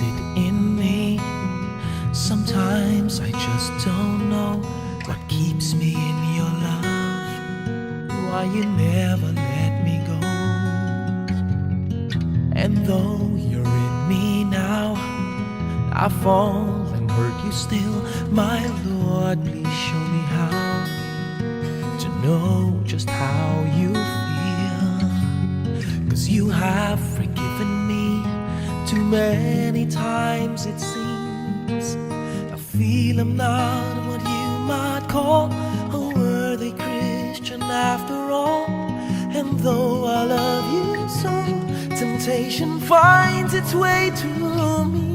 it in me? Sometimes I just don't know what keeps me in your love, why you never let me go. And though you're in me now, I fall and hurt you still. My Lord, please show me how to know just how you feel. 'Cause you have forgiven me too many times, it seems. I feel I'm not what you might call a worthy Christian after all. And though I love you so, temptation finds its way to me.